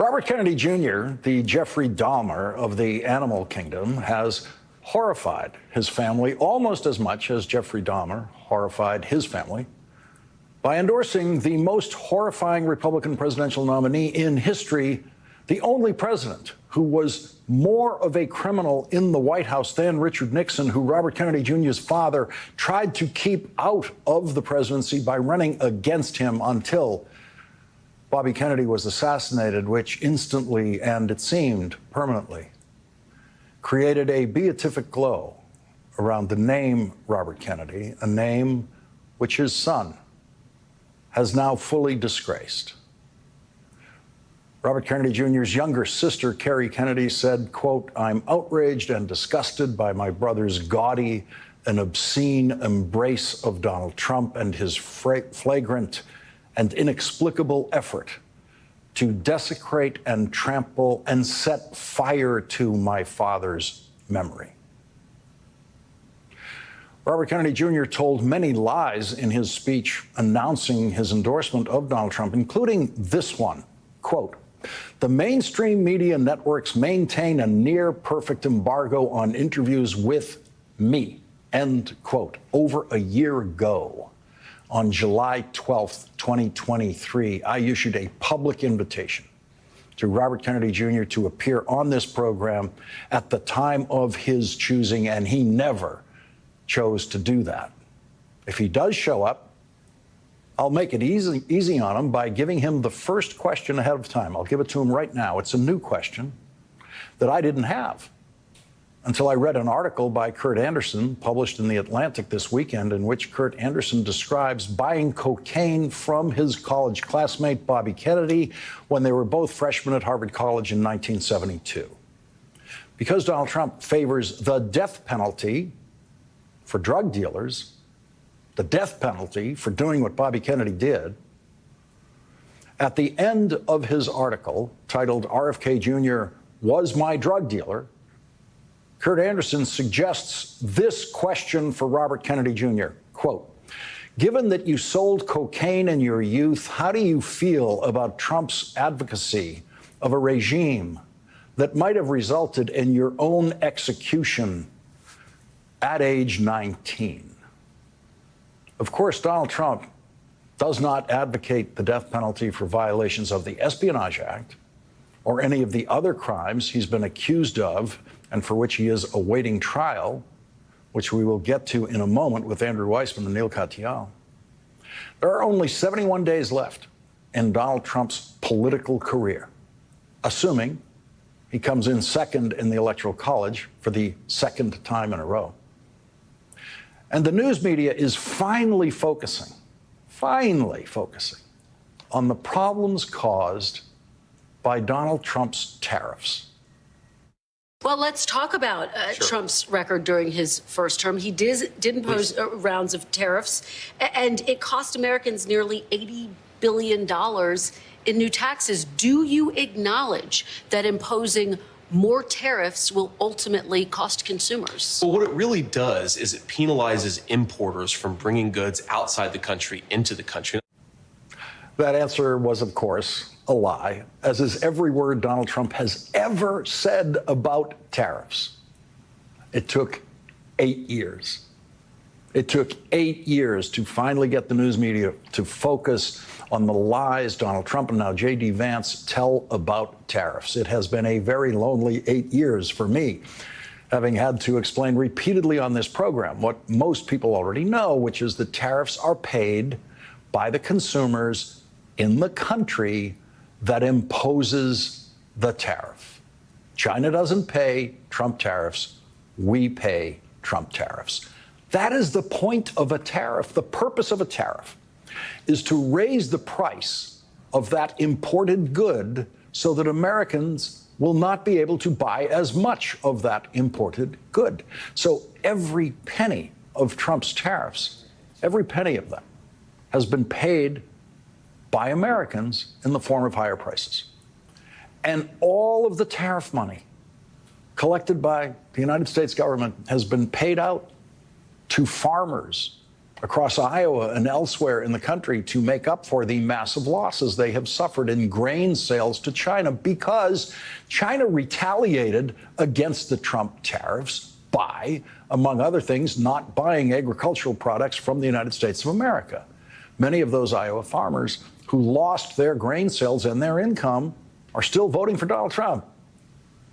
Robert Kennedy Jr., the Jeffrey Dahmer of the animal kingdom, has horrified his family almost as much as Jeffrey Dahmer horrified his family by endorsing the most horrifying Republican presidential nominee in history, the only president who was more of a criminal in the White House than Richard Nixon, who Robert Kennedy Jr.'s father tried to keep out of the presidency by running against him until Bobby Kennedy was assassinated, which instantly, and it seemed permanently, created a beatific glow around the name Robert Kennedy, a name which his son has now fully disgraced. Robert Kennedy Jr.'s younger sister, Kerry Kennedy, said, quote, "I'm outraged and disgusted by my brother's gaudy and obscene embrace of Donald Trump and his flagrant and inexplicable effort to desecrate and trample and set fire to my father's memory." Robert Kennedy Jr. told many lies in his speech announcing his endorsement of Donald Trump, including this one, quote, "The mainstream media networks maintain a near perfect embargo on interviews with me," end quote. Over a year ago, on July 12th, 2023, I issued a public invitation to Robert Kennedy Jr. to appear on this program at the time of his choosing, and he never chose to do that. If he does show up, I'll make it easy on him by giving him the first question ahead of time. I'll give it to him right now. It's a new question that I didn't have until I read an article by Kurt Anderson published in The Atlantic this weekend, in which Kurt Anderson describes buying cocaine from his college classmate, Bobby Kennedy, when they were both freshmen at Harvard College in 1972. Because Donald Trump favors the death penalty for drug dealers, the death penalty for doing what Bobby Kennedy did, at the end of his article titled "RFK Jr. Was My Drug Dealer," Kurt Anderson suggests this question for Robert Kennedy Jr., quote, "Given that you sold cocaine in your youth, how do you feel about Trump's advocacy of a regime that might have resulted in your own execution at age 19? Of course, Donald Trump does not advocate the death penalty for violations of the Espionage Act or any of the other crimes he's been accused of and for which he is awaiting trial, which we will get to in a moment with Andrew Weissman and Neil Katyal. There are only 71 days left in Donald Trump's political career, assuming he comes in second in the Electoral College for the second time in a row. And the news media is finally focusing on the problems caused by Donald Trump's tariffs. Well, let's talk about Trump's record during his first term. He did impose rounds of tariffs, and it cost Americans nearly $80 billion in new taxes. Do you acknowledge that imposing more tariffs will ultimately cost consumers? Well, what it really does is it penalizes importers from bringing goods outside the country into the country. That answer was, of course, a lie, as is every word Donald Trump has ever said about tariffs. It took 8 years. It took 8 years to finally get the news media to focus on the lies Donald Trump and now J.D. Vance tell about tariffs. It has been a very lonely 8 years for me, having had to explain repeatedly on this program what most people already know, which is that tariffs are paid by the consumers in the country that imposes the tariff. China doesn't pay Trump tariffs. We pay Trump tariffs. That is the point of a tariff. The purpose of a tariff is to raise the price of that imported good so that Americans will not be able to buy as much of that imported good. So every penny of Trump's tariffs, every penny of them, has been paid by Americans in the form of higher prices. And all of the tariff money collected by the United States government has been paid out to farmers across Iowa and elsewhere in the country to make up for the massive losses they have suffered in grain sales to China, because China retaliated against the Trump tariffs by, among other things, not buying agricultural products from the United States of America. Many of those Iowa farmers who lost their grain sales and their income are still voting for Donald Trump,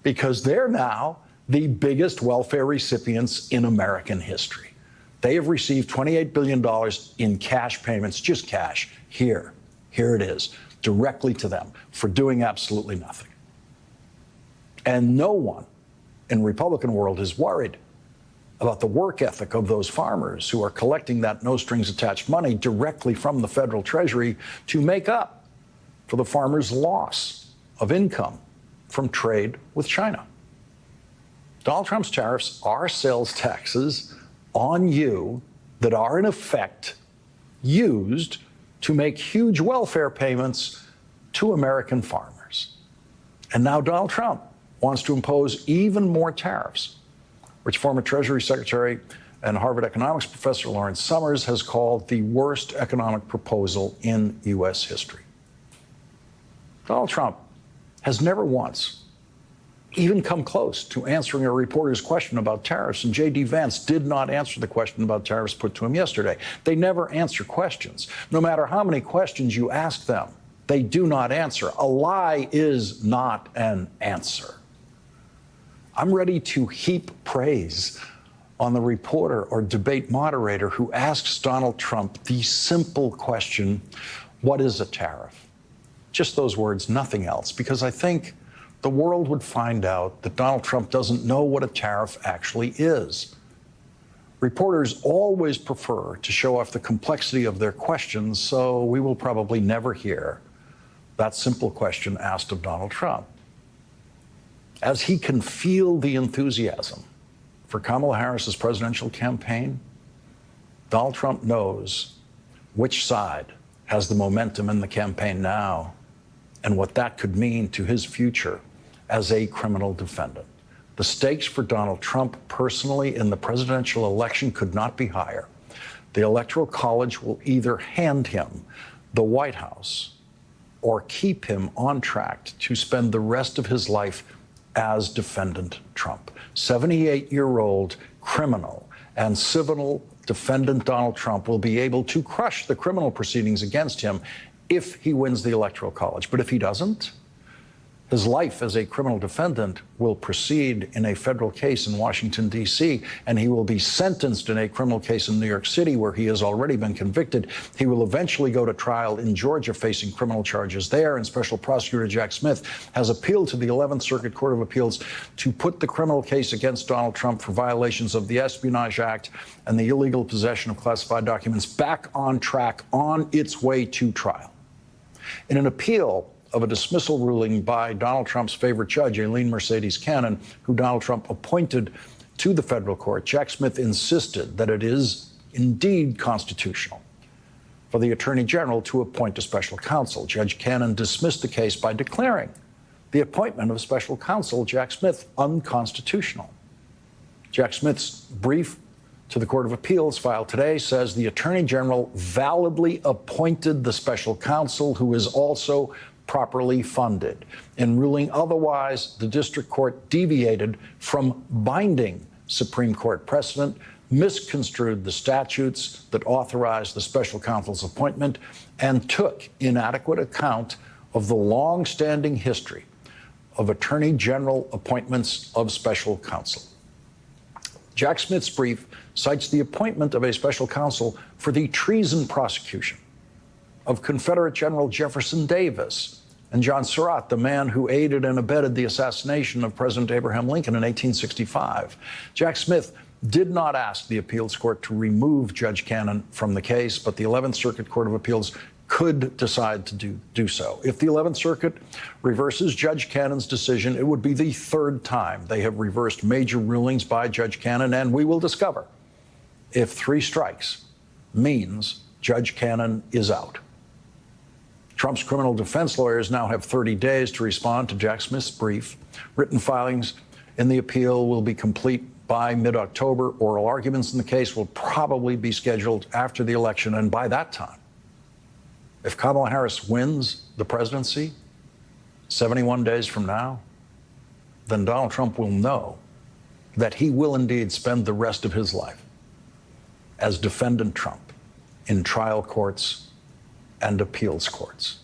because they're now the biggest welfare recipients in American history. They have received $28 billion in cash payments, just cash, here it is, directly to them for doing absolutely nothing. And no one in the Republican world is worried about the work ethic of those farmers who are collecting that no-strings-attached money directly from the federal treasury to make up for the farmers' loss of income from trade with China. Donald Trump's tariffs are sales taxes on you that are in effect used to make huge welfare payments to American farmers. And now Donald Trump wants to impose even more tariffs, which former Treasury Secretary and Harvard economics professor Lawrence Summers has called the worst economic proposal in U.S. history. Donald Trump has never once even come close to answering a reporter's question about tariffs, and J.D. Vance did not answer the question about tariffs put to him yesterday. They never answer questions. No matter how many questions you ask them, they do not answer. A lie is not an answer. I'm ready to heap praise on the reporter or debate moderator who asks Donald Trump the simple question, what is a tariff? Just those words, nothing else, because I think the world would find out that Donald Trump doesn't know what a tariff actually is. Reporters always prefer to show off the complexity of their questions, so we will probably never hear that simple question asked of Donald Trump. As he can feel the enthusiasm for Kamala Harris's presidential campaign, Donald Trump knows which side has the momentum in the campaign now and what that could mean to his future as a criminal defendant. The stakes for Donald Trump personally in the presidential election could not be higher. The Electoral College will either hand him the White House or keep him on track to spend the rest of his life as defendant Trump. 78-year-old criminal and civil defendant Donald Trump will be able to crush the criminal proceedings against him if he wins the Electoral College. But if he doesn't, his life as a criminal defendant will proceed in a federal case in Washington, D.C., and he will be sentenced in a criminal case in New York City, where he has already been convicted. He will eventually go to trial in Georgia, facing criminal charges there, and Special Prosecutor Jack Smith has appealed to the 11th Circuit Court of Appeals to put the criminal case against Donald Trump for violations of the Espionage Act and the illegal possession of classified documents back on track, on its way to trial. In an appeal of a dismissal ruling by Donald Trump's favorite judge, Aileen Connon, who Donald Trump appointed to the federal court, Jack Smith insisted that it is indeed constitutional for the Attorney General to appoint a special counsel. Judge Connon dismissed the case by declaring the appointment of special counsel Jack Smith unconstitutional. Jack Smith's brief to the Court of Appeals filed today says the Attorney General validly appointed the special counsel, who is also properly funded. In ruling otherwise, the district court deviated from binding Supreme Court precedent, misconstrued the statutes that authorized the special counsel's appointment, and took inadequate account of the long-standing history of Attorney General appointments of special counsel. Jack Smith's brief cites the appointment of a special counsel for the treason prosecution of Confederate General Jefferson Davis and John Surratt, the man who aided and abetted the assassination of President Abraham Lincoln in 1865. Jack Smith did not ask the appeals court to remove Judge Connon from the case, but the 11th Circuit Court of Appeals could decide to do so. If the 11th Circuit reverses Judge Cannon's decision, it would be the third time they have reversed major rulings by Judge Connon, and we will discover if 3 strikes means Judge Connon is out. Trump's criminal defense lawyers now have 30 days to respond to Jack Smith's brief. Written filings in the appeal will be complete by mid-October. Oral arguments in the case will probably be scheduled after the election. And by that time, if Kamala Harris wins the presidency 71 days from now, then Donald Trump will know that he will indeed spend the rest of his life as defendant Trump in trial courts and appeals courts.